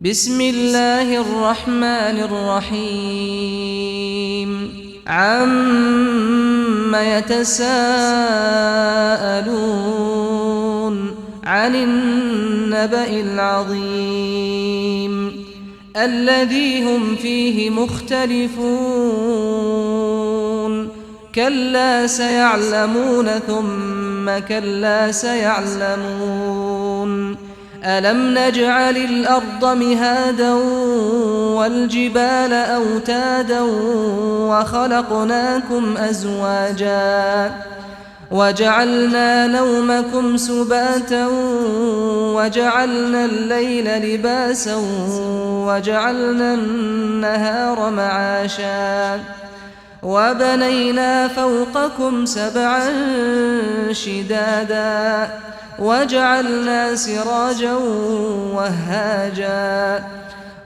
بسم الله الرحمن الرحيم عم يتساءلون عن النبأ العظيم الذي هم فيه مختلفون كلا سيعلمون ثم كلا سيعلمون ألم نجعل الأرض مهادا والجبال أوتادا وخلقناكم أزواجا وجعلنا نومكم سباتا وجعلنا الليل لباسا وجعلنا النهار معاشا وبنينا فوقكم سبعا شدادا وجعلنا سراجا وهاجا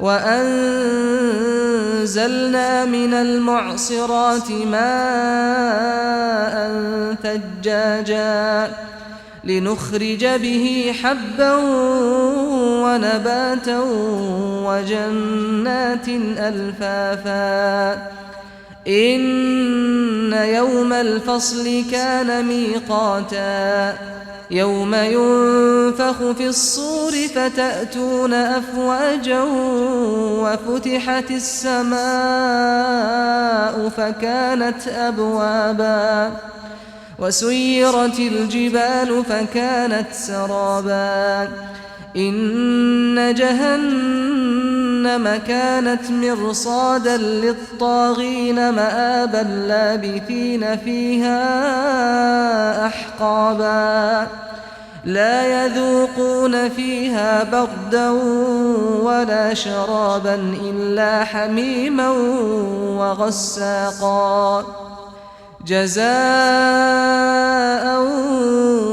وأنزلنا من المعصرات ماء ثجاجا لنخرج به حبا ونباتا وجنات ألفافا إن يوم الفصل كان ميقاتا يوم ينفخ في الصور فتأتون أفواجا وفتحت السماء فكانت أبوابا وسيرت الجبال فكانت سرابا إن جهنم كانت مرصادا للطاغين مآبا لابثين فيها أحقابا لا يذوقون فيها بردا ولا شرابا إلا حميما وغساقا جزاء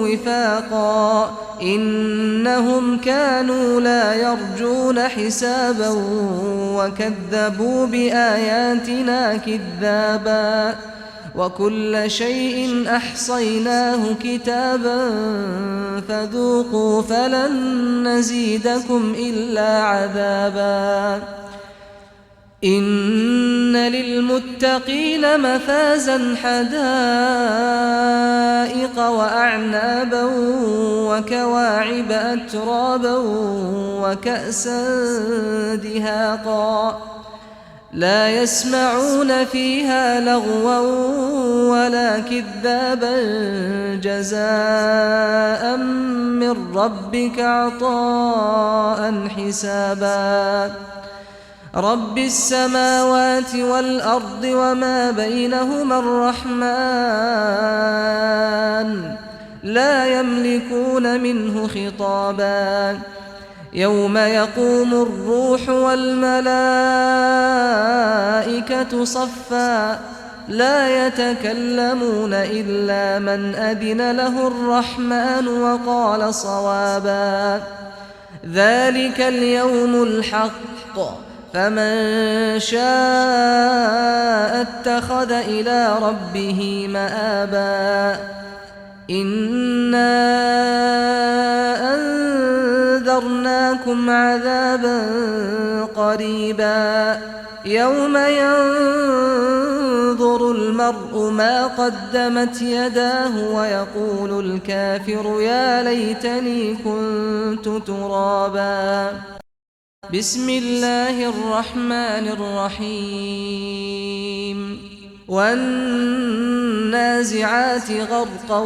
وفاقا إنهم كانوا لا يرجون حسابا وكذبوا بآياتنا كذابا وكل شيء أحصيناه كتابا فذوقوا فلن نزيدكم إلا عذابا إن للمتقين مفازا حدائق وأعنابا وكواعب أترابا وكأسا دهاقا لا يسمعون فيها لغوا ولا كذابا جزاء من ربك عطاء حسابا رب السماوات والأرض وما بينهما الرحمن لا يملكون منه خطابا يوم يقوم الروح والملائكة صفا لا يتكلمون إلا من أذن له الرحمن وقال صوابا ذلك اليوم الحق فمن شاء اتخذ إلى ربه مآبا إنا أنذرناكم عذابا قريبا يوم ينظر المرء ما قدمت يداه ويقول الكافر يا ليتني كنت ترابا بسم الله الرحمن الرحيم والنازعات غرقا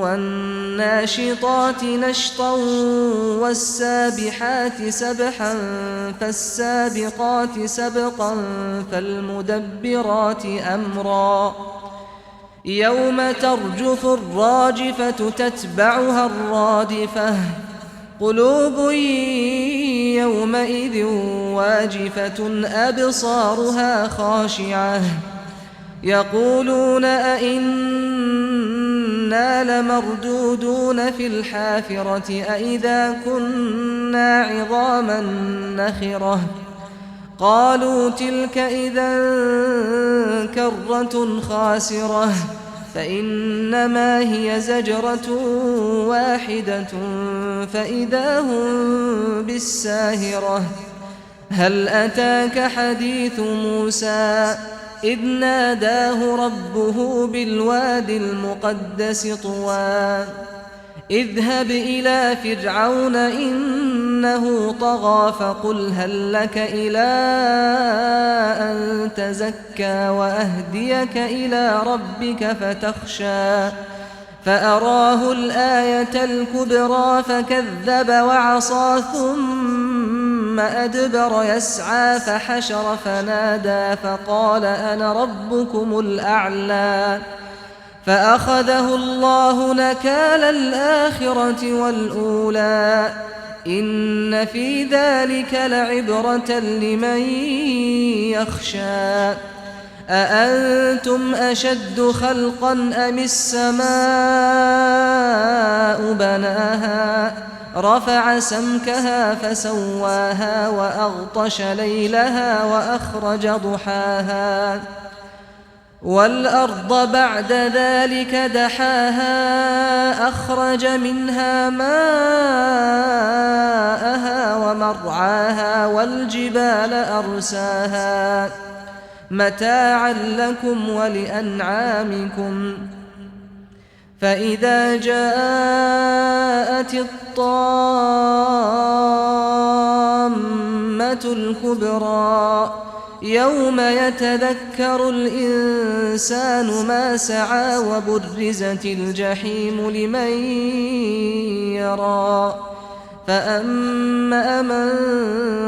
والناشطات نشطا والسابحات سبحا فالسابقات سبقا فالمدبرات أمرا يوم ترجف الراجفة تتبعها الرادفة قلوب يومئذ واجفة أبصارها خاشعة يقولون أئنا لمردودون في الحافرة أئذا كنا عظاما نخرة قالوا تلك إذا كرة خاسرة فإنما هي زجرة واحدة فإذا هم بالساهرة هل أتاك حديث موسى إذ ناداه ربه بالواد المقدس طوى اذهب إلى فرعون إنه طغى فقل هل لك إلى أن تزكى وأهديك إلى ربك فتخشى فأراه الآية الكبرى فكذب وعصى ثم أدبر يسعى فحشر فنادى فقال أنا ربكم الأعلى فأخذه الله نكال الآخرة والأولى إن في ذلك لعبرة لمن يخشى أأنتم أشد خلقا أم السماء بناها رفع سمكها فسواها وأغطش ليلها وأخرج ضحاها والأرض بعد ذلك دحاها أخرج منها ماءها ومرعاها والجبال أرساها متاعا لكم ولأنعامكم فإذا جاءت الطامة الكبرى يوم يتذكر الإنسان ما سعى وبرزت الجحيم لمن يرى فأما من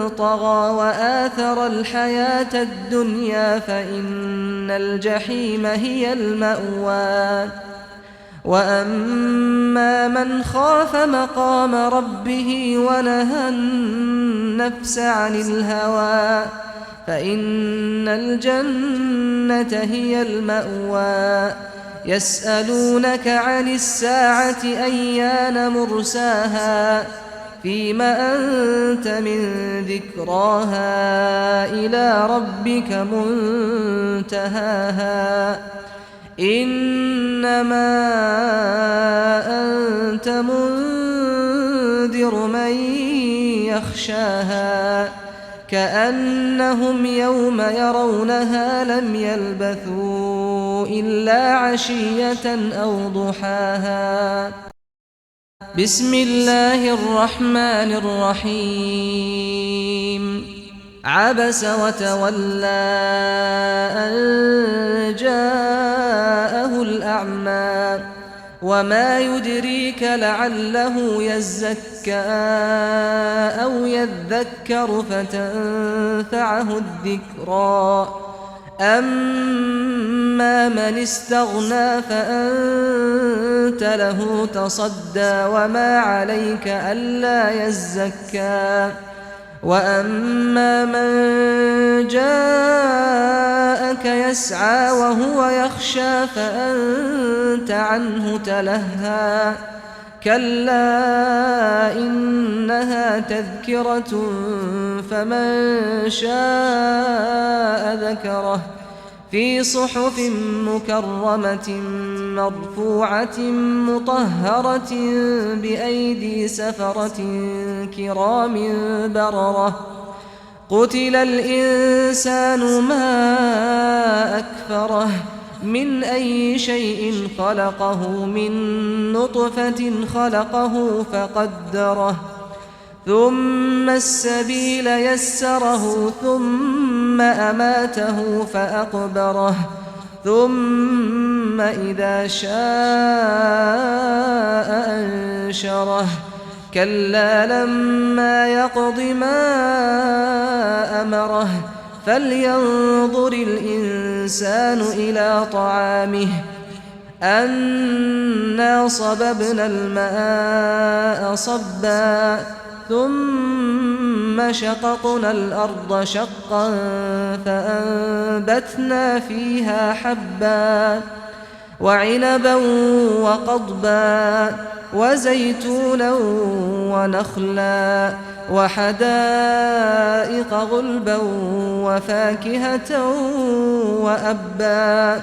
طغى وآثر الحياة الدنيا فإن الجحيم هي المأوى وأما من خاف مقام ربه ونهى النفس عن الهوى فإن الجنة هي المأوى يسألونك عن الساعة أيان مرساها فيم أنت من ذكراها إلى ربك منتهاها إنما أنت منذر من يخشاها كأنهم يوم يرونها لم يلبثوا إلا عشية أو ضحاها بسم الله الرحمن الرحيم عبس وتولى أن جاءه الأعمى وما يدريك لعله يزكى أو يذكر فتنفعه الذكرى أما من استغنى فأنت له تصدى وما عليك ألا يزكى وأما من جاءك يسعى وهو يخشى فأنت عنه تلهى كلا إنها تذكرة فمن شاء ذكره في صحف مكرمة مرفوعة مطهرة بأيدي سفرة كرام بررة قتل الإنسان ما أكفره من أي شيء خلقه من نطفة خلقه فقدره ثم السبيل يسره ثم أماته فأقبره ثم إذا شاء أنشره كلا لما يقض ما أمره فلينظر الإنسان إلى طعامه أنا صببنا الماء صبا ثم شققنا الأرض شقا فأنبتنا فيها حبا وعنبا وقضبا وزيتونا ونخلا وحدائق غلبا وفاكهة وأبا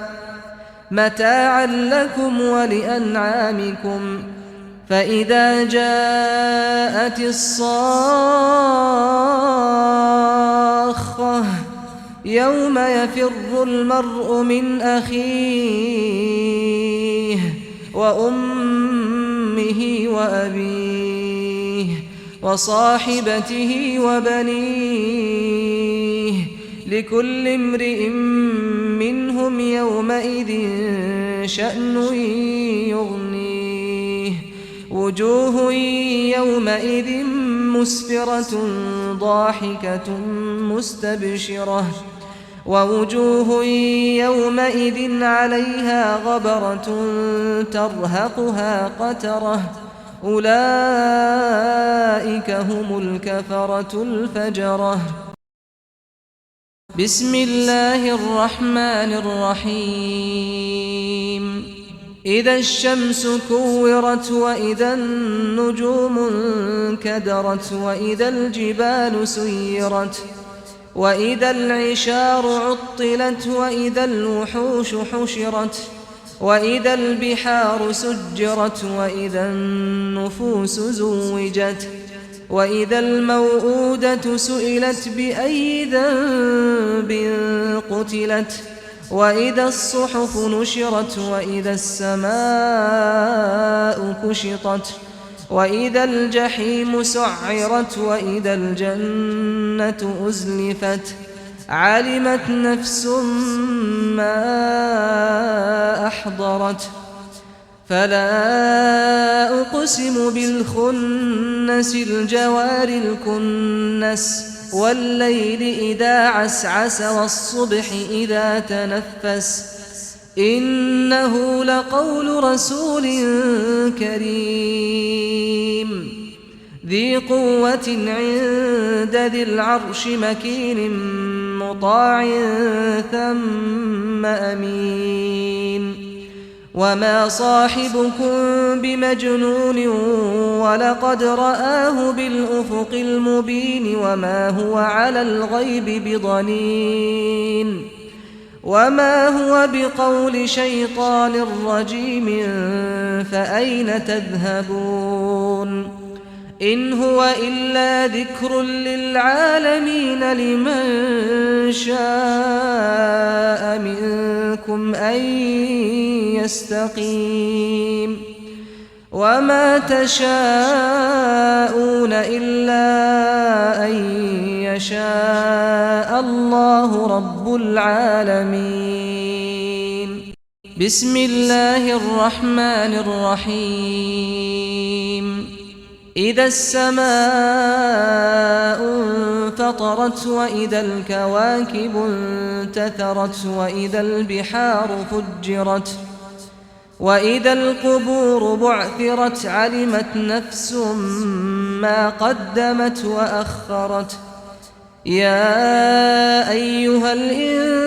متاعا لكم ولأنعامكم فإذا جاءت الصاخة يوم يفر المرء من أخيه وأمه وأبيه وصاحبته وبنيه لكل امرئ منهم يومئذ شأن يغنيه وجوه يومئذ مسفرة ضاحكة مستبشرة ووجوه يومئذ عليها غبرة ترهقها قترة أولئك هم الكفرة الفجرة. بسم الله الرحمن الرحيم. إذا الشمس كورت وإذا النجوم انكدرت وإذا الجبال سيرت وإذا العشار عطلت وإذا الوحوش حشرت وإذا البحار سجرت وإذا النفوس زوجت وإذا الموءودة سئلت بأي ذنب قتلت وإذا الصحف نشرت وإذا السماء كشطت وإذا الجحيم سعرت وإذا الجنة أزلفت علمت نفس ما أحضرت فلا أقسم بالخنس الجوار الكنس والليل إذا عسعس والصبح إذا تنفس إنه لقول رسول كريم ذي قوة عند ذي العرش مكين مطاع ثم أمين وما صاحبكم بمجنون ولقد رآه بالأفق المبين وما هو على الغيب بضنين وما هو بقول شيطان رجيم فأين تذهبون إن هو إلا ذكر للعالمين لمن شاء منكم أن يستقيم وما تشاءون إلا أن يشاء الله رب العالمين. بسم الله الرحمن الرحيم. إذا السماء انفطرت وإذا الكواكب انتثرت وإذا البحار فجرت وإذا القبور بعثرت علمت نفس ما قدمت وأخرت يا أيها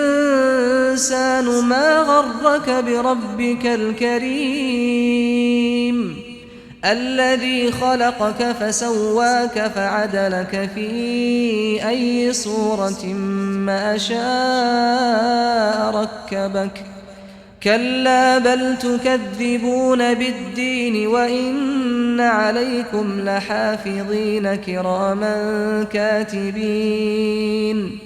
الإنسان ما غرك بربك الكريم الذي خلقك فسواك فعدلك في أي صورة ما شاء ركبك كلا بل تكذبون بالدين وإن عليكم لحافظين كراما كاتبين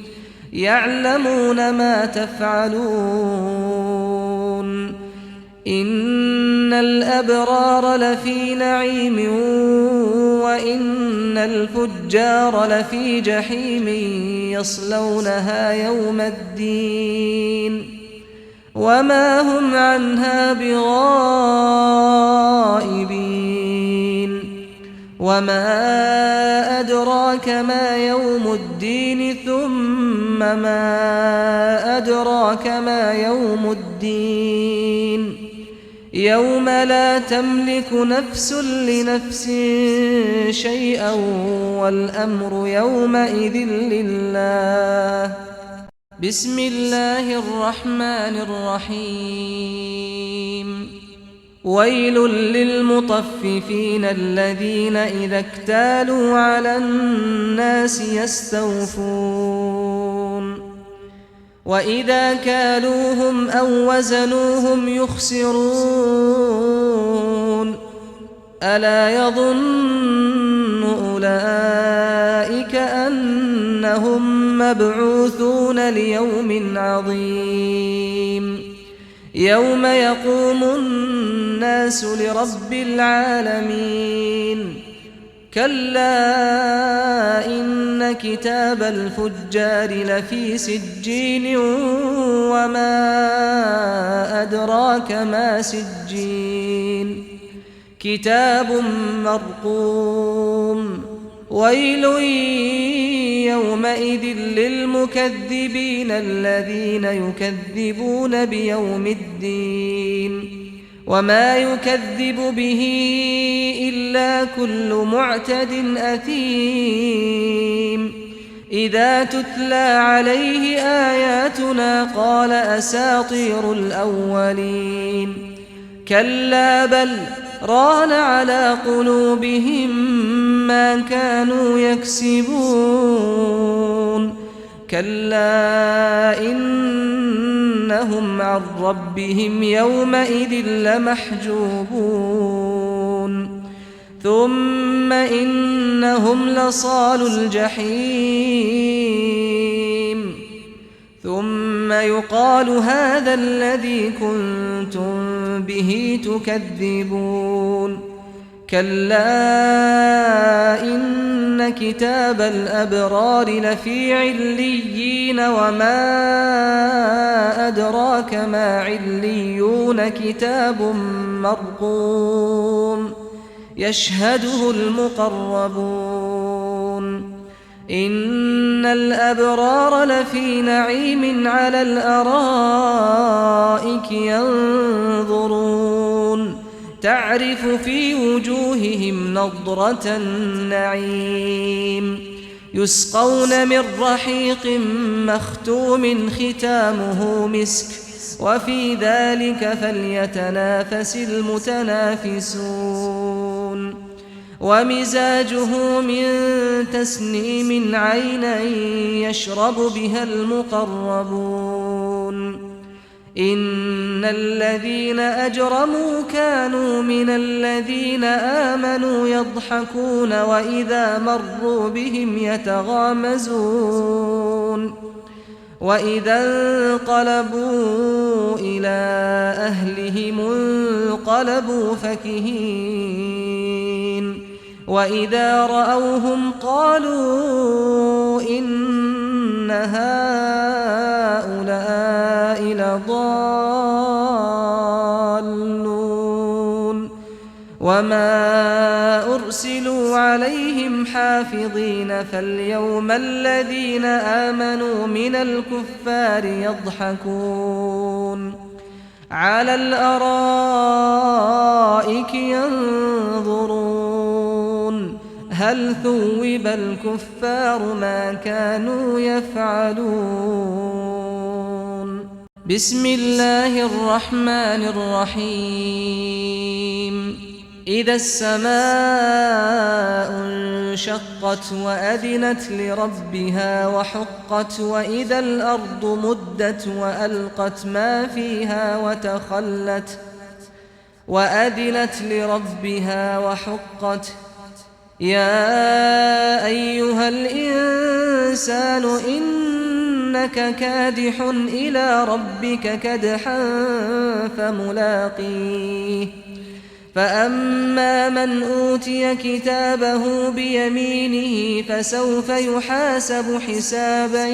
يعلمون ما تفعلون إن الأبرار لفي نعيم وإن الفجار لفي جحيم يصلونها يوم الدين وما هم عنها بغائبين وما أدراك ما يوم الدين ثم ما أدراك ما يوم الدين يوم لا تملك نفس لنفس شيئا والأمر يومئذ لله. بسم الله الرحمن الرحيم. ويل للمطففين الذين إذا اكتالوا على الناس يستوفون وإذا كالوهم أو وزنوهم يخسرون ألا يظن أولئك أنهم إنهم مبعوثون ليوم عظيم يوم يقوم الناس لرب العالمين كلا إن كتاب الفجار لفي سجين وما أدراك ما سجين كتاب مرقوم ويل يومئذ للمكذبين الذين يكذبون بيوم الدين وما يكذب به إلا كل معتد أثيم إذا تتلى عليه آياتنا قال أساطير الأولين كلا بل ران على قلوبهم ما كانوا يكسبون كلا إنهم عن ربهم يومئذ لمحجوبون ثم إنهم لصالو الجحيم ثم يقال هذا الذي كنتم به تكذبون كلا إن كتاب الأبرار لفي عليين وما أدراك ما عليون كتاب مرقوم يشهده المقربون إن الأبرار لفي نعيم على الأرائك ينظرون تعرف في وجوههم نضرة النعيم يسقون من رحيق مختوم ختامه مسك وفي ذلك فليتنافس المتنافسون ومزاجه من تسنيم عينا يشرب بها المقربون إن الذين أجرموا كانوا من الذين آمنوا يضحكون وإذا مروا بهم يتغامزون وإذا انقلبوا إلى أهلهم انقلبوا فكهين وإذا رأوهم قالوا إن هؤلاء لضالون وما أرسلوا عليهم حافظين فاليوم الذين آمنوا من الكفار يضحكون على الأرائك ينظرون هل ثوب الكفار ما كانوا يفعلون بسم الله الرحمن الرحيم إذا السماء انشقت وأذنت لربها وحقت وإذا الأرض مدت وألقت ما فيها وتخلت وأذنت لربها وحقت يا أيها الإنسان إنك كادح إلى ربك كدحا فملاقيه فأما من أوتي كتابه بيمينه فسوف يحاسب حسابا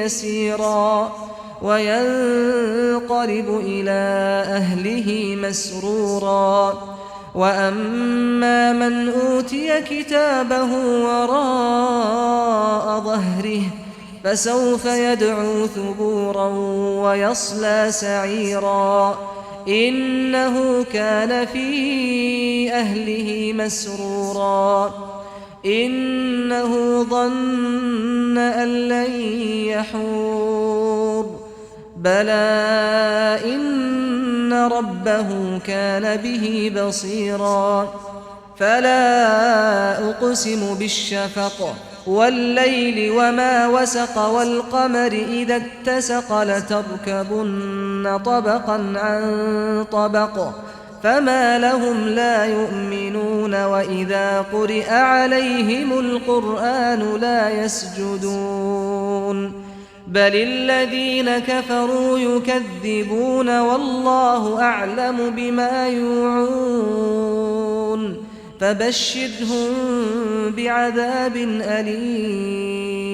يسيرا وينقلب إلى أهله مسرورا وأما من أوتي كتابه وراء ظهره فسوف يدعو ثبورا ويصلى سعيرا إنه كان في أهله مسرورا إنه ظن أن لن يحور بلى إن ربه كان به بصيرا فلا أقسم بالشفق والليل وما وسق والقمر إذا اتسق لتركبن طبقا عن طبق فما لهم لا يؤمنون وإذا قرئ عليهم القرآن لا يسجدون بل الذين كفروا يكذبون والله أعلم بما يوعون فبشرهم بعذاب أليم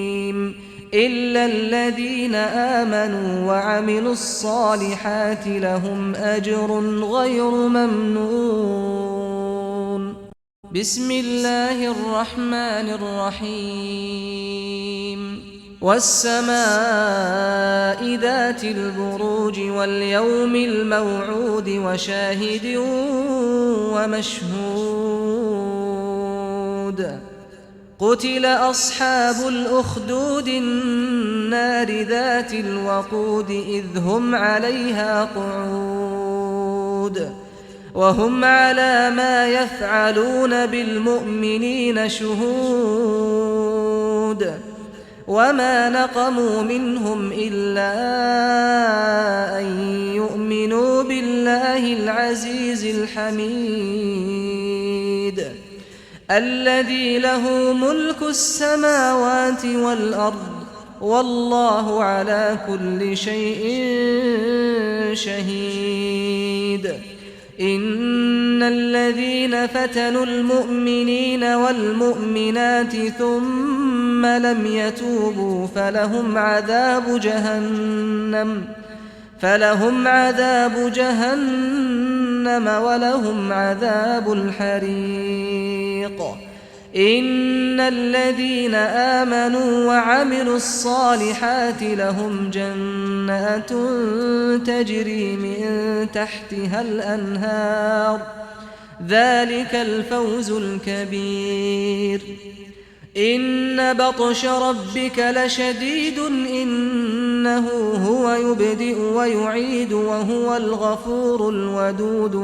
إلا الذين آمنوا وعملوا الصالحات لهم أجر غير ممنون. بسم الله الرحمن الرحيم. والسماء ذات البروج واليوم الموعود وشاهد ومشهود. قتل أصحاب الأخدود النار ذات الوقود إذ هم عليها قعود وهم على ما يفعلون بالمؤمنين شهود وما نقموا منهم إلا أن يؤمنوا بالله العزيز الحميد الذي له ملك السماوات والأرض والله على كل شيء شهيد. إن الذين فتنوا المؤمنين والمؤمنات ثم لم يتوبوا فلهم عذاب جهنم ولهم عذاب الحريق. إن الذين آمنوا وعملوا الصالحات لهم جنات تجري من تحتها الأنهار ذلك الفوز الكبير. إن بطش ربك لشديد إنه هو يبدئ ويعيد وهو الغفور الودود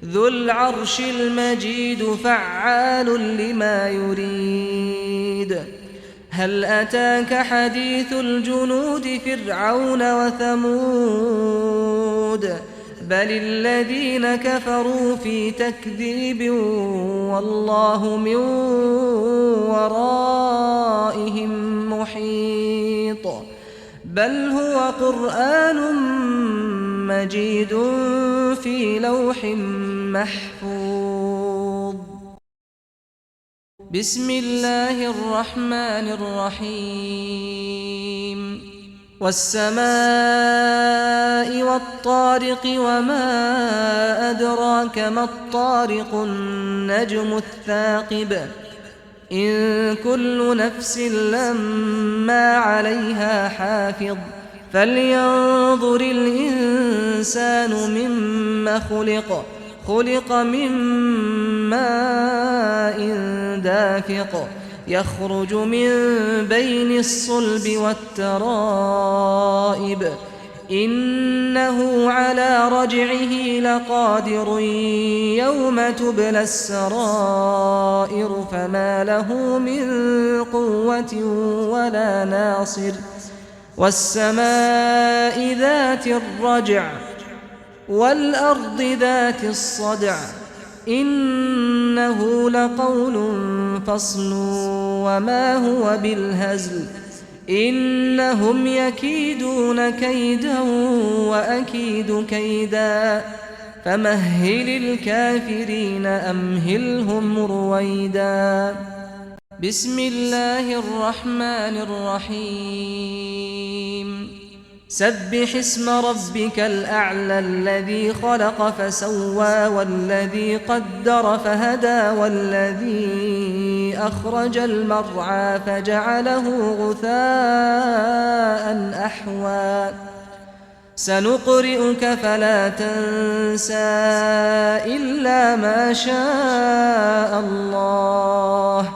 ذو العرش المجيد فعال لما يريد. هل أتاك حديث الجنود فرعون وثمود بل الذين كفروا في تكذيب والله من ورائهم محيط. بل هو قرآن مجيد في لوح محفوظ. بسم الله الرحمن الرحيم. والسماء والطارق وما أدراك ما الطارق النجم الثاقب. إن كل نفس لما عليها حافظ. فلينظر الإنسان مما خلق من ماء دافق يخرج من بين الصلب والترائب. إنه على رجعه لقادر يوم تبلى السرائر فما له من قوة ولا ناصر. والسماء ذات الرجع والأرض ذات الصدع إنه لقول فصل وما هو بالهزل. إنهم يكيدون كيدا وأكيد كيدا فمهل الكافرين أمهلهم رويدا. بسم الله الرحمن الرحيم. سبح اسم ربك الأعلى الذي خلق فسوى والذي قدر فهدى والذي أخرج المرعى فجعله غثاء أحوى. سنقرئك فلا تنسى إلا ما شاء الله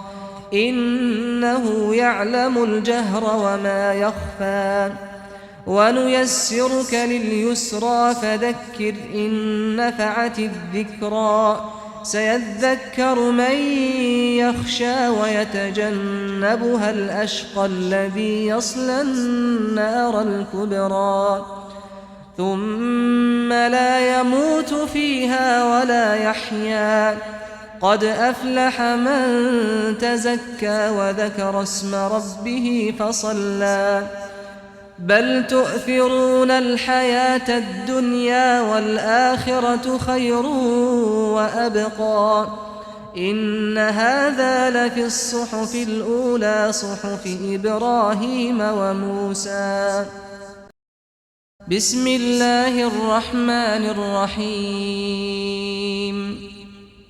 إنه يعلم الجهر وما يخفى. ونيسرك لليسرى فذكر إن نفعت الذكرى. سيذكر من يخشى ويتجنبها الأشقى الذي يصلى النار الكبرى ثم لا يموت فيها ولا يحيا قد أفلح من تزكى وذكر اسم ربه فصلى بل تؤثرون الحياة الدنيا والآخرة خير وأبقى إن هذا لفي الصحف الأولى صحف إبراهيم وموسى. بسم الله الرحمن الرحيم.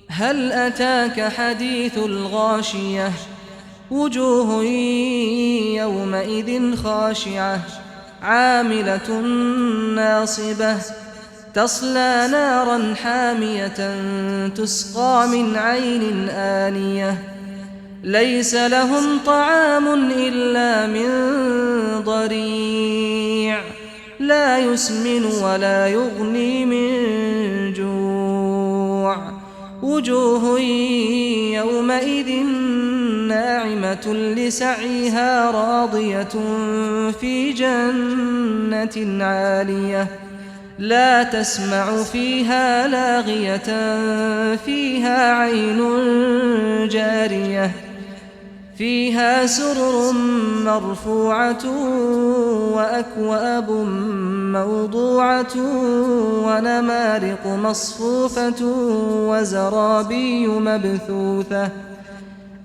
هل أتاك حديث الغاشية وجوه يومئذ خاشعة عاملة ناصبة تصلى نارا حامية تسقى من عين آنية ليس لهم طعام إلا من ضريع لا يسمن ولا يغني من جوع وجوه يومئذ ناعمة لسعيها راضية في جنة عالية لا تسمع فيها لاغية فيها عين جارية فيها سرر مرفوعة وأكواب موضوعة ونمارق مصفوفة وزرابي مبثوثة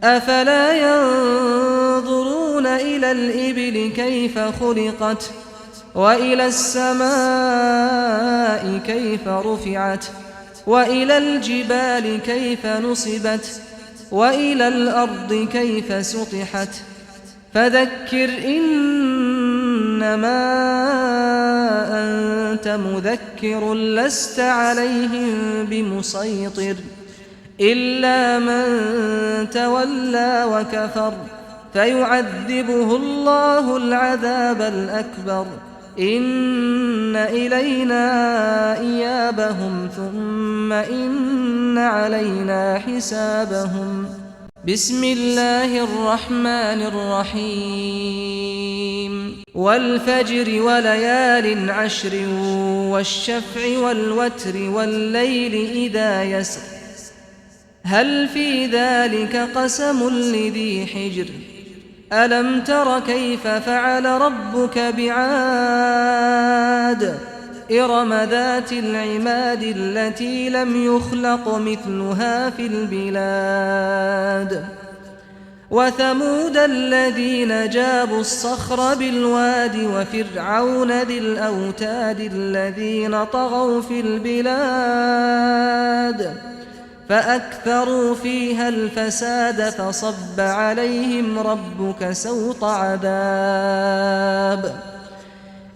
أفلا ينظرون إلى الإبل كيف خلقت وإلى السماء كيف رفعت وإلى الجبال كيف نصبت وإلى الأرض كيف سطحت فذكر إنما أنت مذكر لست عليهم بمسيطر إلا من تولى وكفر فيعذبه الله العذاب الأكبر إن إلينا إيابهم ثم إن علينا حسابهم. بسم الله الرحمن الرحيم. والفجر وليال عشر والشفع والوتر والليل إذا يسر هل في ذلك قسم لذي حجر ألم تر كيف فعل ربك بعاد إرم ذات العماد التي لم يخلق مثلها في البلاد وثمود الذين جابوا الصخر بالواد وفرعون ذي الأوتاد الذين طغوا في البلاد فأكثروا فيها الفساد فصب عليهم ربك سوط عذاب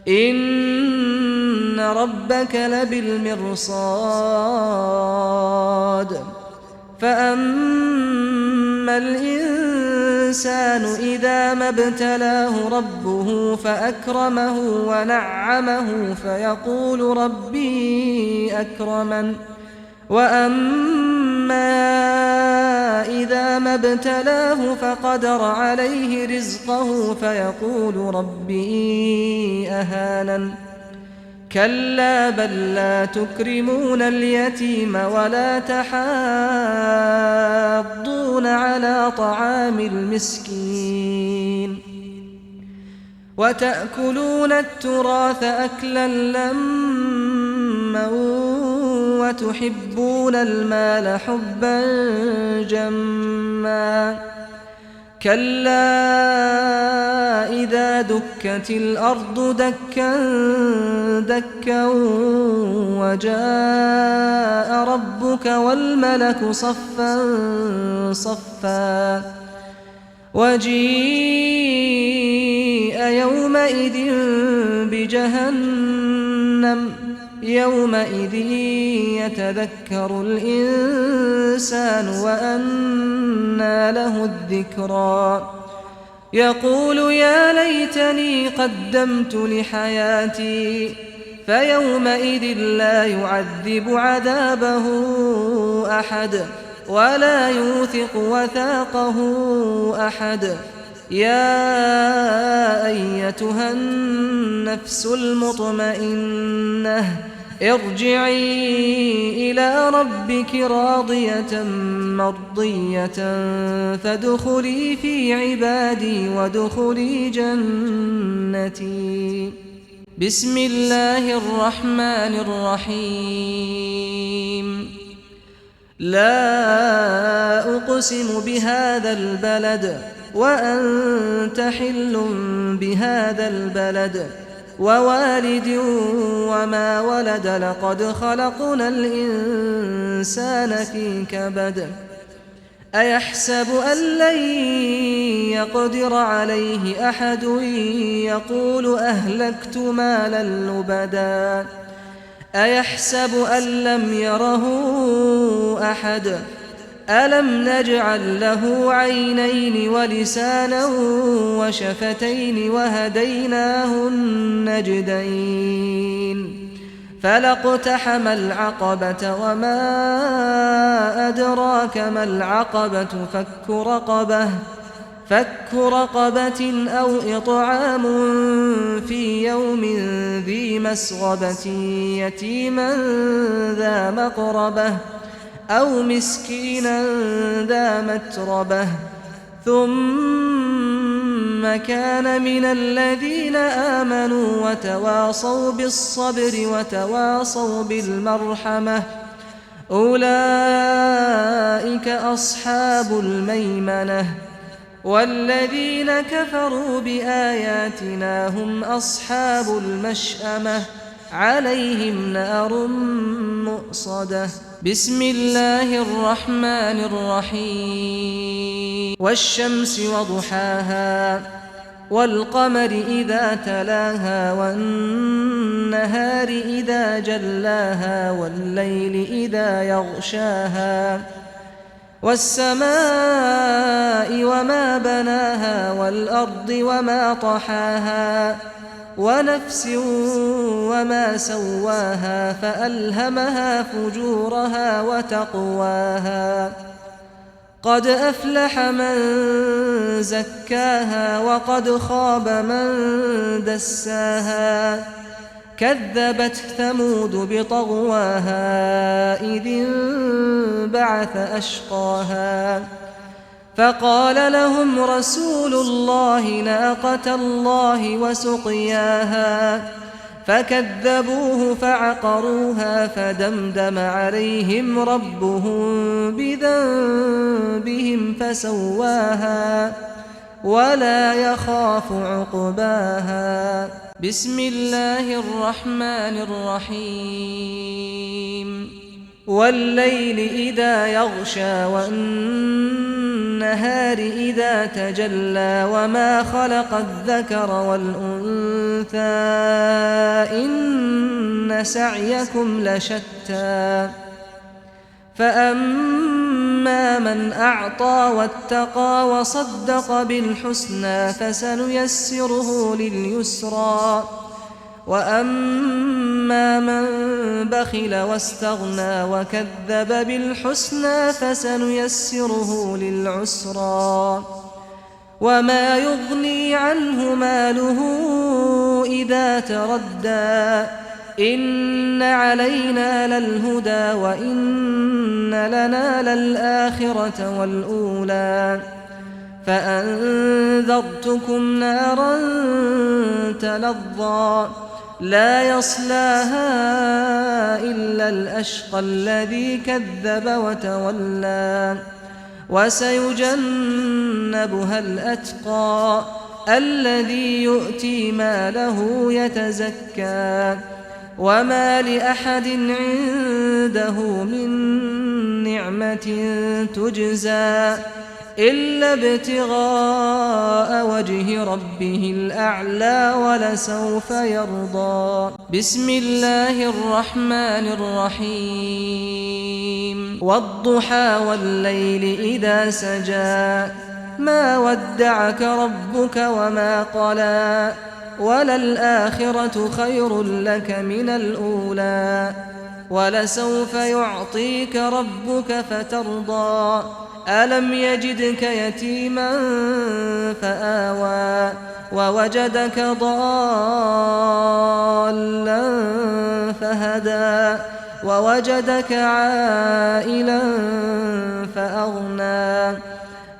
إن ربك لبالمرصاد فأما الإنسان إذا ما ابتلاه ربه فأكرمه ونعمه فيقول ربي أكرمن وأما إذا ما ابتلاه فقدر عليه رزقه فيقول ربي أهانن كلا بل لا تكرمون اليتيم ولا تحاضون على طعام المسكين وتأكلون التراث أكلا لما وتحبون المال حبا جما كلا إذا دكت الأرض دكا دكا وجاء ربك والملك صفا صفا وجيء يومئذ بجهنم يومئذ يتذكر الإنسان وأنى له الذكرى يقول يا ليتني قدمت لحياتي فيومئذ لا يعذب عذابه أحد ولا يوثق وثاقه أحد يا أيتها النفس المطمئنة ارجعي إلى ربك راضية مرضية فادخلي في عبادي وادخلي جنتي. بسم الله الرحمن الرحيم. لا أقسم بهذا البلد وأنت حل بهذا البلد ووالد وما ولد لقد خلقنا الإنسان في كبد أيحسب أن لن يقدر عليه أحد يقول أهلكت مالا لبدا أيحسب أن لم يره أحد ألم نجعل له عينين ولسانا وشفتين وهديناه النجدين فلاقتحم العقبة وما أدراك ما العقبة فك رقبة أو إطعام في يوم ذي مسغبة يتيما ذا مقربة أو مسكينا ذا متربة ثم كان من الذين آمنوا وتواصوا بالصبر وتواصوا بالمرحمة أولئك أصحاب الميمنة والذين كفروا بآياتنا هم أصحاب المشأمة عليهم نار مؤصدة. بسم الله الرحمن الرحيم. والشمس وضحاها والقمر إذا تلاها والنهار إذا جلاها والليل إذا يغشاها والسماء وما بناها والأرض وما طحاها ونفس وما سواها فألهمها فجورها وتقواها قد أفلح من زكاها وقد خاب من دساها كذبت ثمود بطغواها إذ انبعث أشقاها فقال لهم رسول الله ناقة الله وسقياها فكذبوه فعقروها فدمدم عليهم ربهم بذنبهم فسواها ولا يخاف عقباها. بسم الله الرحمن الرحيم. والليل إذا يغشى والنهار إذا تجلى وما خلق الذكر والأنثى إن سعيكم لشتى فأما من أعطى واتقى وصدق بالحسنى فسنيسره لليسرى وأما من بخل واستغنى وكذب بالحسنى فسنيسره للعسرى وما يغني عنه ماله إذا تردى إن علينا للهدى وإن لنا للآخرة والأولى فأنذرتكم نارا تلظى لا يصلاها إلا الأشقى الذي كذب وتولى وسيجنبها الأتقى الذي يؤتي ماله يتزكى وما لأحد عنده من نعمة تجزى إلا ابتغاء وجه ربه الأعلى ولسوف يرضى. بسم الله الرحمن الرحيم. والضحى والليل إذا سجى ما ودعك ربك وما قلى وللآخرة خير لك من الأولى ولسوف يعطيك ربك فترضى ألم يجدك يتيما فآوى ووجدك ضالا فهدى ووجدك عائلا فأغنى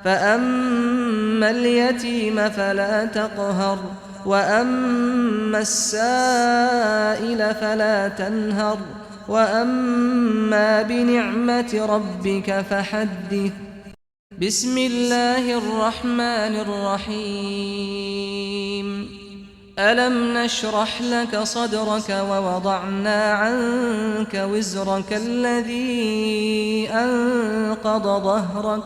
فأما اليتيم فلا تقهر وأما السائل فلا تنهر وأما بنعمة ربك فحدث. بسم الله الرحمن الرحيم. ألم نشرح لك صدرك ووضعنا عنك وزرك الذي أنقض ظهرك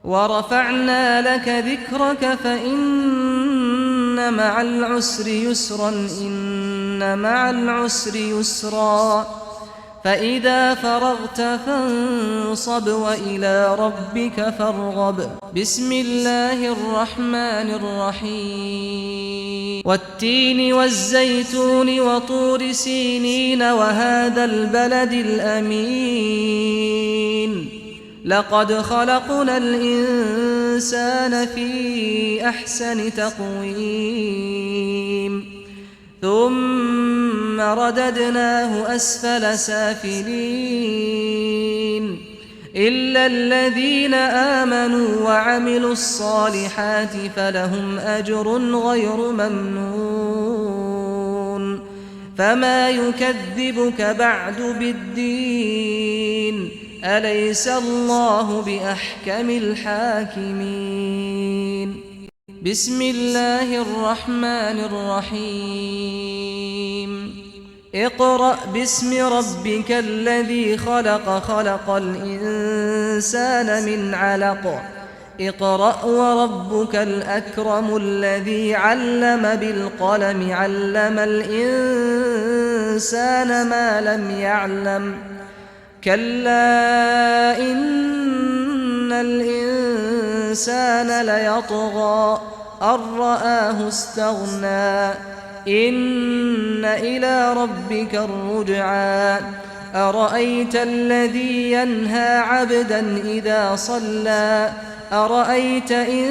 ورفعنا لك ذكرك فإن مع العسر يسرا إن مع العسر يسرا فإذا فرغت فانصب وإلى ربك فارغب. بسم الله الرحمن الرحيم. والتين والزيتون وطور سينين وهذا البلد الأمين لقد خلقنا الإنسان في أحسن تقويم ثم رددناه أسفل سافلين إلا الذين آمنوا وعملوا الصالحات فلهم أجر غير ممنون. فما يكذبك بعد بالدين أليس الله بأحكم الحاكمين. بسم الله الرحمن الرحيم. اقرأ باسم ربك الذي خلق خلق الإنسان من علق اقرأ وربك الأكرم الذي علم بالقلم علم الإنسان ما لم يعلم كلا إن الإنسان ليطغى أن رآه استغنى إن إلى ربك الرجعى أرأيت الذي ينهى عبدا إذا صلى أرأيت إن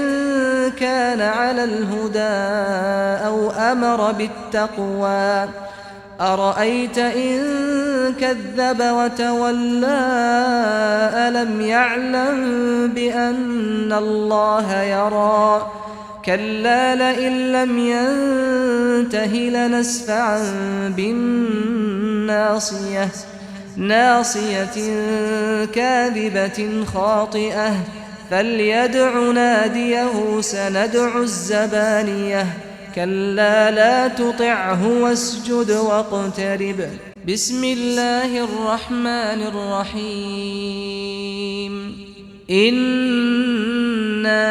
كان على الهدى أو أمر بالتقوى أرأيت إن كذب وتولى ألم يعلم بأن الله يرى كلا لئن لم ينته لنسفعا بالناصية ناصية كاذبة خاطئة فليدع ناديه سندع الزبانية كلا لا تطعه واسجد واقترب. بسم الله الرحمن الرحيم. إنا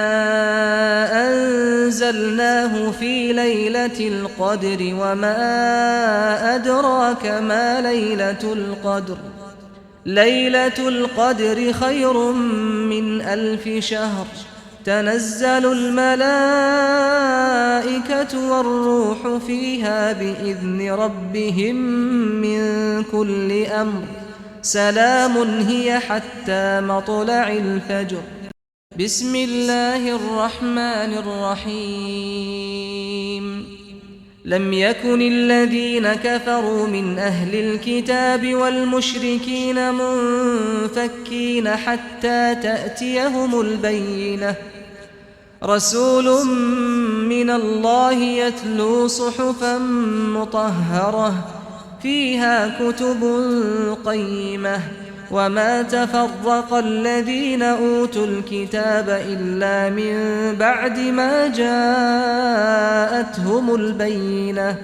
أنزلناه في ليلة القدر وما أدراك ما ليلة القدر ليلة القدر خير من 1000 شهر تنزل الملائكة والروح فيها بإذن ربهم من كل أمر سلام هي حتى مطلع الفجر. بسم الله الرحمن الرحيم. لم يكن الذين كفروا من أهل الكتاب والمشركين منفكين حتى تأتيهم البينة رسول من الله يتلو صحفا مطهرة فيها كتب قيمة وما تفرق الذين أوتوا الكتاب إلا من بعد ما جاءتهم البينة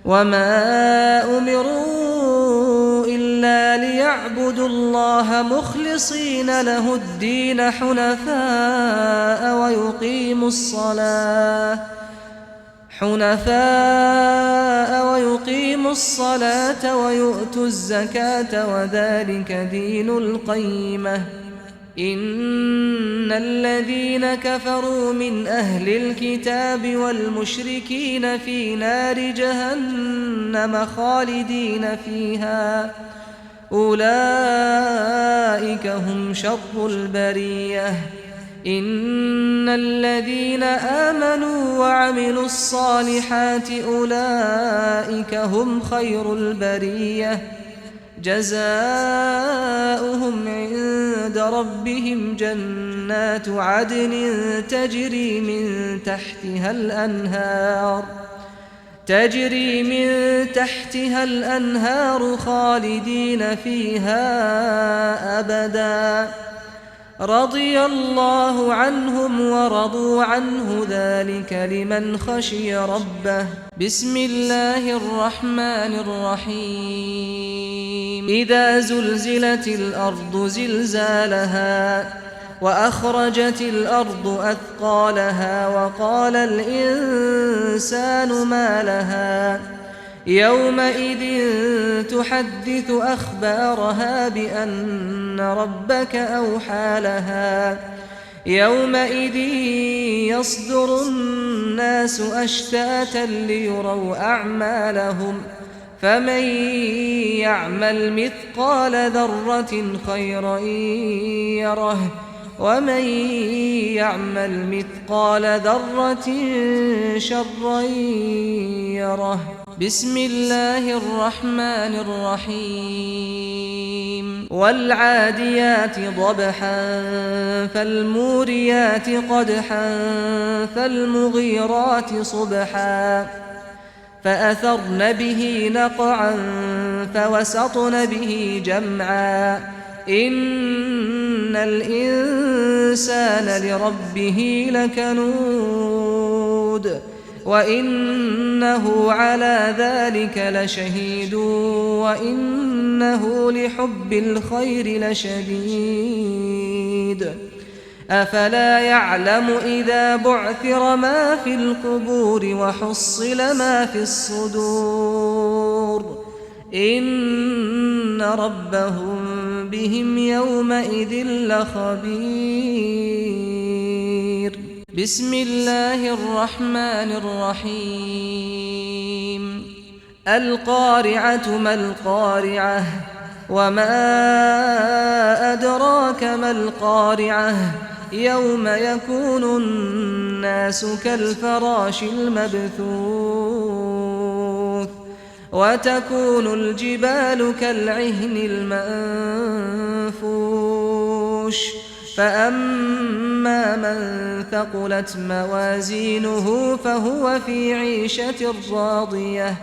وما أمروا إلا ليعبدوا الله مخلصين له الدين حنفاء ويقيموا الصلاة ويؤتوا الزكاة وذلك دين القيمة. إن الذين كفروا من أهل الكتاب والمشركين في نار جهنم خالدين فيها أولئك هم شر البرية. إن الذين آمنوا وعملوا الصالحات أولئك هم خير البرية. جزاؤهم عند ربهم جنات عدن تجري من تحتها الأنهار خالدين فيها أبدا. رضي الله عنهم ورضوا عنه ذلك لمن خشي ربه. بسم الله الرحمن الرحيم. إذا زلزلت الأرض زلزالها وأخرجت الأرض أثقالها وقال الإنسان ما لها يومئذ تحدث أخبارها بأن ربك أوحى لها. يومئذ يصدر الناس أشتاتا ليروا أعمالهم فمن يعمل مثقال ذرة خيرا يره ومن يعمل مثقال ذرة شرا يره. بسم الله الرحمن الرحيم. والعاديات ضبحا فالموريات قدحا فالمغيرات صبحا فأثرن به نقعا فوسطن به جمعا. إن الإنسان لربه لكنود وإنه على ذلك لشهيد وإنه لحب الخير لشديد. أفلا يعلم إذا بعثر ما في القبور وحصل ما في الصدور إن ربهم بهم يومئذ لخبير. بسم الله الرحمن الرحيم. القارعة ما القارعة وما أدراك ما القارعة يوم يكون الناس كالفراش المبثوث وتكون الجبال كالعهن المنفوش. فأما من ثقلت موازينه فهو في عيشة راضية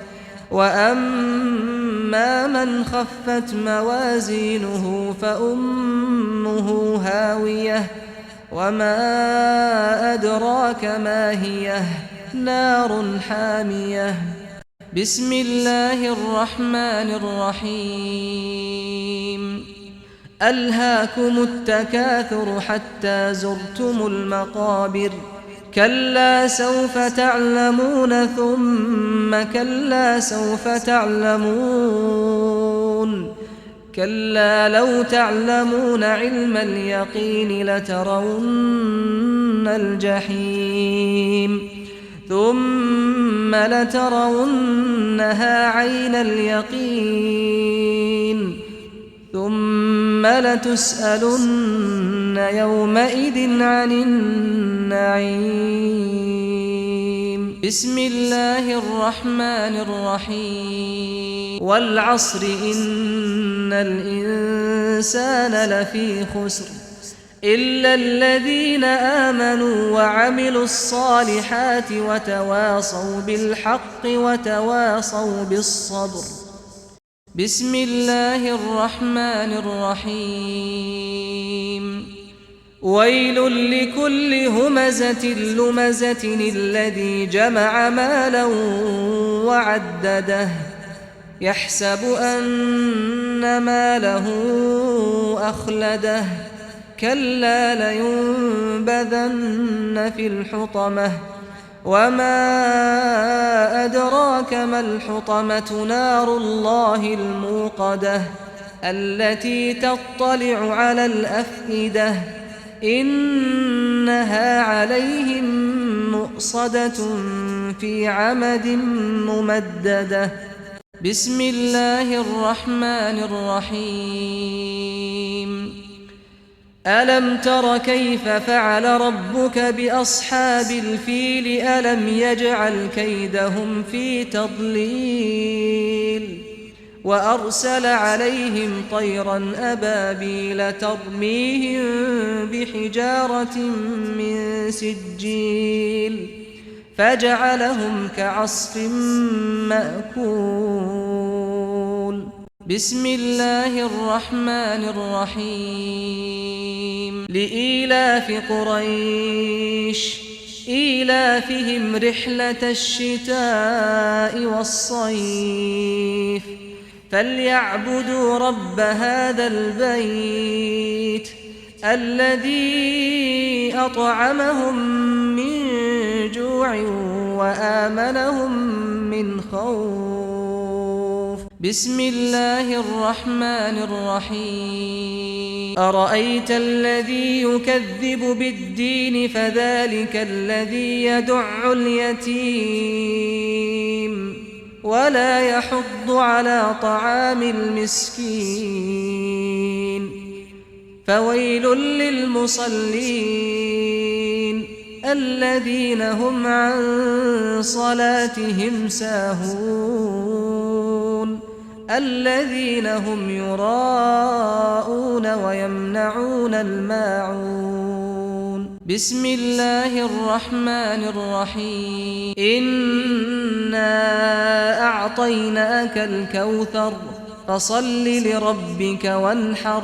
وأما من خفت موازينه فأمه هاوية وما أدراك ما هي نار حامية. بسم الله الرحمن الرحيم. ألهاكم التكاثر حتى زرتم المقابر كلا سوف تعلمون ثم كلا سوف تعلمون كلا لو تعلمون علم اليقين لترون الجحيم ثم لترونها عين اليقين ثم لتسألن يومئذ عن النعيم. بسم الله الرحمن الرحيم. والعصر إن الإنسان لفي خسر إلا الذين آمنوا وعملوا الصالحات وتواصوا بالحق وتواصوا بالصبر. بسم الله الرحمن الرحيم. ويل لكل همزة لمزة الذي جمع مالا وعدده يحسب أن ماله أخلده كلا لينبذن في الحطمة وما أدراك ما الحطمة نار الله الموقدة التي تطلع على الأفئدة إنها عليهم مؤصدة في عمد ممددة. بسم الله الرحمن الرحيم ألم تر كيف فعل ربك بأصحاب الفيل ألم يجعل كيدهم في تضليل وأرسل عليهم طيرا أبابيل ترميهم بحجارة من سجيل فجعلهم كعصف مأكول بسم الله الرحمن الرحيم لإيلاف قريش إيلافهم رحلة الشتاء والصيف فليعبدوا رب هذا البيت الذي أطعمهم من جوع وآمنهم من خوف بسم الله الرحمن الرحيم أرأيت الذي يكذب بالدين فذلك الذي يدع اليتيم ولا يحض على طعام المسكين فويل للمصلين الذين هم عن صلاتهم ساهون الذين هم يراءون ويمنعون الماعون بسم الله الرحمن الرحيم إنا أعطيناك الكوثر فصل لربك وانحر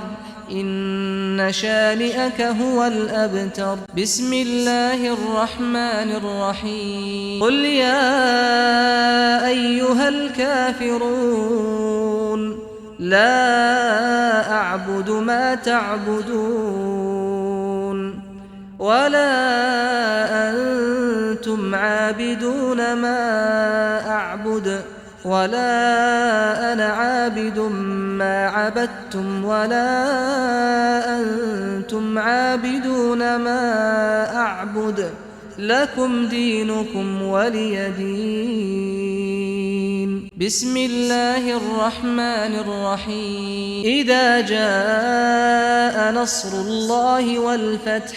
إن شانئك هو الأبتر بسم الله الرحمن الرحيم قل يا أيها الكافرون لا أعبد ما تعبدون ولا أنتم عابدون ما أعبد ولا أنا عابد ما عبدتم ولا أنتم عابدون ما أعبد لكم دينكم ولي دين بسم الله الرحمن الرحيم إذا جاء نصر الله والفتح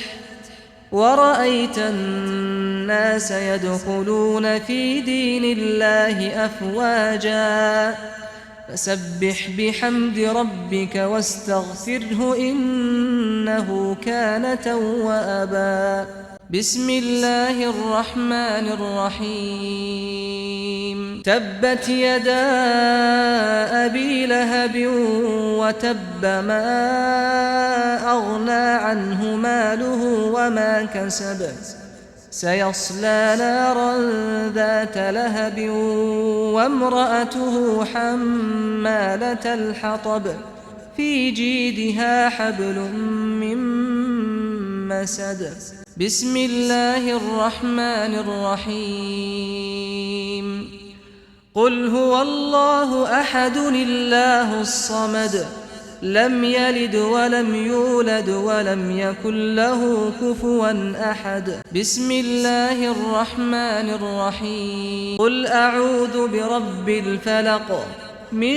ورأيت الناس يدخلون في دين الله أفواجا فسبح بحمد ربك واستغفره إنه كان توابا بسم الله الرحمن الرحيم تبت يدا أبي لهب وتب ما أغنى عنه ماله وما كسب سيصلى نارا ذات لهب وامرأته حمالة الحطب في جيدها حبل من مسد بسم الله الرحمن الرحيم قل هو الله أحد الله الصمد لم يلد ولم يولد ولم يكن له كفوا أحد بسم الله الرحمن الرحيم قل أعوذ برب الفلق من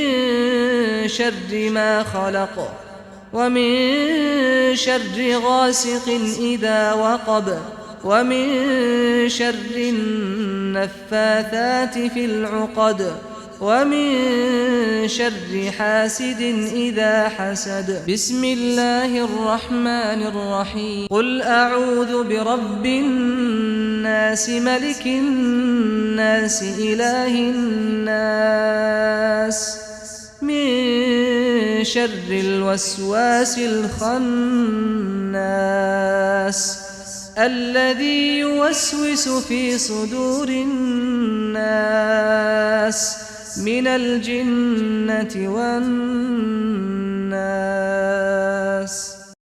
شر ما خلق ومن شر غاسق إذا وقب ومن شر النفاثات في العقد ومن شر حاسد إذا حسد بسم الله الرحمن الرحيم قل أعوذ برب الناس ملك الناس إله الناس من شر الوسواس الخناس الذي يوسوس في صدور الناس من الجنة والناس